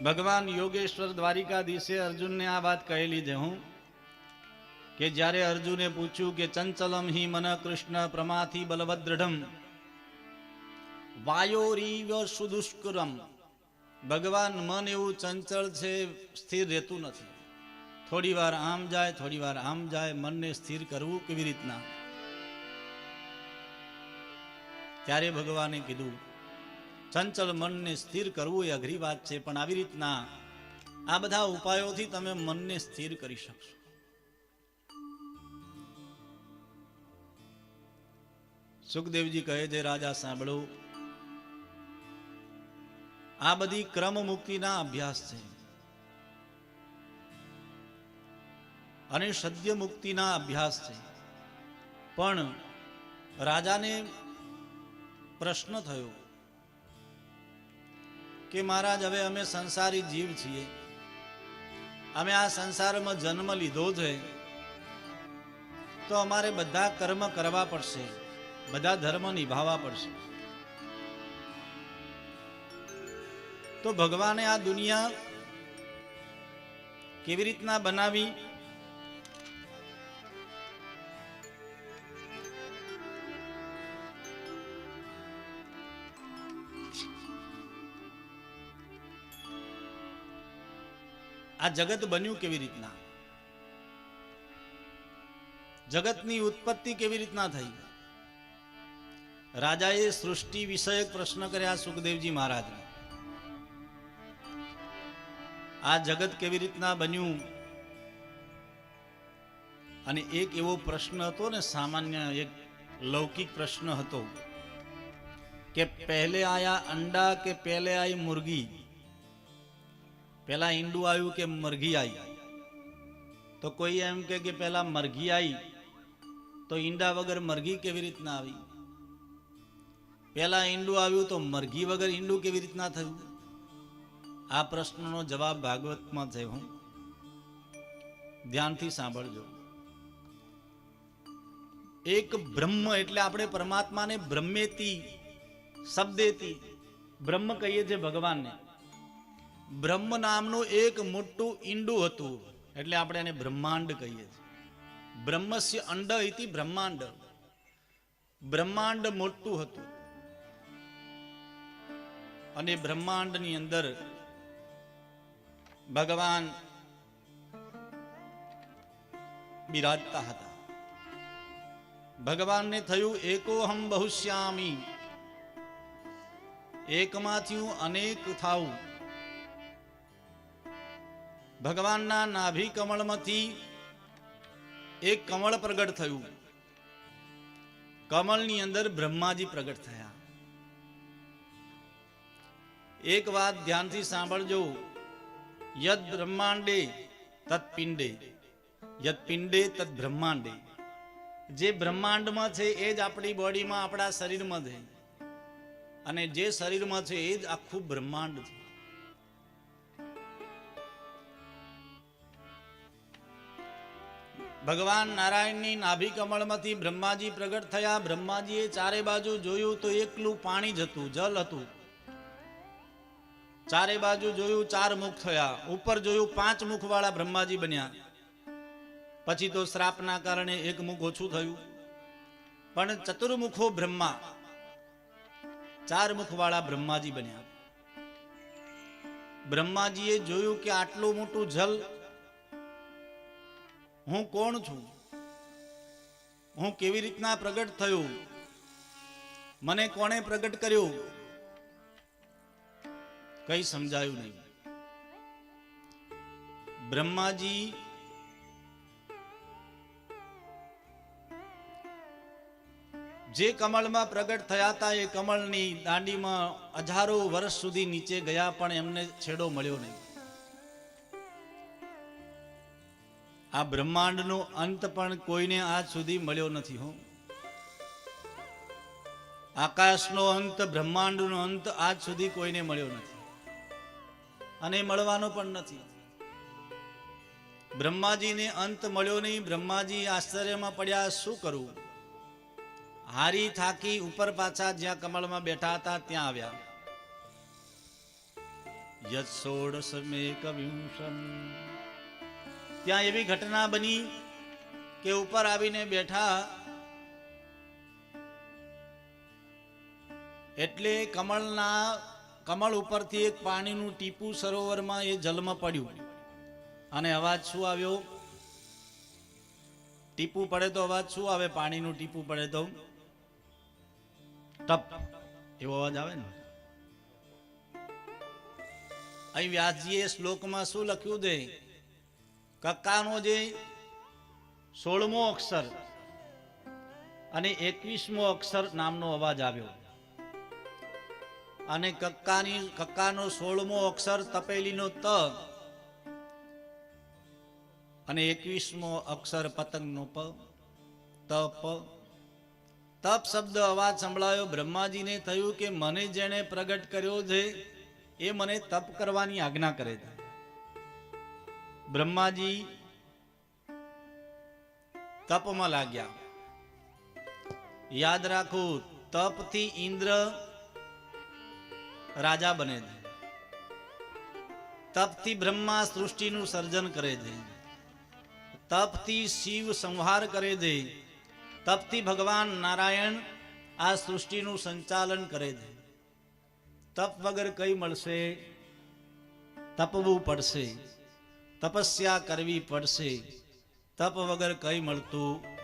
ભગવાન યોગેશ્વર દ્વારિકાધીશે અર્જુનને આ વાત કહેલી છે હું કે જ્યારે અર્જુને પૂછ્યું કે ચંચલમ હિ મન કૃષ્ણ પ્રમાથી બલવદ્રઢમ વાયોરીવ સુદુષ્કરમ, ભગવાન મન એવું ચંચળ છે, સ્થિર રહેતું નથી. થોડી વાર આમ જાય, થોડી વાર આમ જાય. મનને સ્થિર કરવું કેવી રીતના? ત્યારે ભગવાને કીધું ચંચળ મનને સ્થિર કરવું એ અઘરી વાત છે, પણ આવી રીતના આ બધા ઉપાયોથી તમે મનને સ્થિર કરી શકશો. સુખદેવજી કહે છે, રાજા સાંભળો, આ બધી ક્રમ મુક્તિના અભ્યાસ છે અને સદ્ય મુક્તિના અભ્યાસ છે. પણ રાજાને પ્રશ્ન થયો કે મહારાજ, હવે અમે સંસારી જીવ છીએ, અમે આ સંસારમાં જન્મ લીધો છે, તો અમારે બધા કર્મ કરવા પડશે, બધા ધર્મ નિભાવવા પડશે. તો ભગવાને આ દુનિયા કેવી રીતના બનાવી? આ જગત બન્યું કેવી રીતના? જગતની ઉત્પત્તિ કેવી રીતના થઈ? રાજાએ સૃષ્ટિ વિષયક પ્રશ્ન કર્યા સુખદેવજી મહારાજને. આ જગત કેવી રીતના બન્યું? અને એક એવો પ્રશ્ન હતો ને, સામાન્ય એક લૌકિક પ્રશ્ન હતો કે પહેલે આયા અંડા કે પહેલે આઈ મુર્ગી? પહેલા ઈંડું આવ્યું કે મરઘી આવી? તો કોઈ એમ કે પહેલા મરઘી આવી, તો ઈંડા વગર મરઘી કેવી રીતના આવી? પહેલા ઈંડું આવ્યું તો મરઘી વગર ઈંડું કેવી રીતના થયું? આ પ્રશ્નનો જવાબ ભાગવતમાં છે. હું ધ્યાનથી સાંભળજો. એક બ્રહ્મ એટલે આપણે પરમાત્માને બ્રહ્મેતી શબ્દેતી બ્રહ્મ કહીએ છીએ ભગવાનને. બ્રહ્મ નામનું એક મોટું ઈંડું હતું, એટલે આપણે એને બ્રહ્માંડ કહીએ છીએ. બ્રહ્મસ્ય અંડ ઇતિ બ્રહ્માંડ. બ્રહ્માંડ મોટું હતું અને બ્રહ્માંડની અંદર ભગવાન બિરાજતા હતા. ભગવાનને થયું એકોહમ બહુશ્યામી, એકમાંથી હું અનેક થાઉં. ભગવાનના નાભી કમળમાંથી એક કમળ પ્રગટ થયું. કમળની અંદર બ્રહ્માજી પ્રગટ થયા. એક વાત ધ્યાનથી સાંભળજો. યદ બ્રહ્માંડે તત પિંડે, યદ પિંડે તત બ્રહ્માંડે. જે બ્રહ્માંડમાં છે એ જ આપણી બોડીમાં, આપણા શરીરમાં છે, અને જે શરીરમાં છે એ જ આખું બ્રહ્માંડ છે. ભગવાન નારાયણની નાભી કમળમાંથી બ્રહ્માજી પ્રગટ થયા. બ્રહ્માજીએ ચારે બાજુ જોયું તો એકલું પાણી જ હતું, જલ હતું. ચારે બાજુ જોયું, 4 મુખ થયા. ઉપર જોયું, 5 મુખ વાળા બ્રહ્માજી બન્યા. પછી તો શ્રાપના કારણે 1 મુખ ઓછું થયું, પણ ચતુર્મુખો બ્રહ્મા, 4 મુખ વાળા બ્રહ્માજી બન્યા. બ્રહ્માજીએ જોયું કે આટલું મોટું જલ, હું કોણ છું? હું કેવી રીતના પ્રગટ થયું? મને કોણે પ્રગટ કર્યું? કઈ સમજાયું નહીં. બ્રહ્માજી જે કમળમાં પ્રગટ થયા હતા એ કમળની દાંડીમાં હજારો વર્ષ સુધી નીચે ગયા, પણ એમને છેડો મળ્યો નહીં. આ બ્રહ્માંડનો અંત પણ કોઈને આજ સુધી મળ્યો નથી. હો, આકાશનો અંત, બ્રહ્માંડનો અંત આજ સુધી કોઈને મળ્યો નથી અને મળવાનો પણ નથી. બ્રહ્માજીને અંત મળ્યો નહીં. બ્રહ્માજી આશ્ચર્યમાં પડ્યા, શું કરવું? હારી થાકી ઉપર પાછા જ્યાં કમળમાં બેઠા હતા ત્યાં આવ્યા. યત્સોડશમેકવિંશમ. ત્યાં એવી ઘટના બની કે ઉપર આવીને બેઠા એટલે કમળ ઉપરથી એક પાણીનું ટીપું સરોવરમાં એ જલમાં પડ્યું અને અવાજ શું આવ્યો? ટીપું પડે તો અવાજ શું આવે? પાણીનું ટીપું પડે તો ટપ એવો અવાજ આવે ને. અહીં વ્યાસજીએ શ્લોકમાં શું લખ્યું છે? કક્કાનો જે 16મો અક્ષર અને 21મો અક્ષર નામનો અવાજ આવ્યો અને કક્કાનો 16મો અક્ષર તપેલીનો ત અને 21મો અક્ષર પતંગનો પ. તપ તપ શબ્દ અવાજ સંભળાયો. બ્રહ્માજીને થયું કે મને જેણે પ્રગટ કર્યો છે એ મને તપ કરવાની આજ્ઞા કરે છે. બ્રહ્માજી તપમાં લાગ્યા. યાદ રાખો, તપથી ઇન્દ્ર રાજા બને છે, તપથી બ્રહ્મા સૃષ્ટિનું સર્જન કરે છે, તપથી શિવ સંહાર કરે છે, તપથી ભગવાન નારાયણ આ સૃષ્ટિનું સંચાલન કરે છે. તપ વગર કઈ મળશે? તપવું પડશે, તપસ્યા કરવી પડશે. તપ વગર કઈ મળતું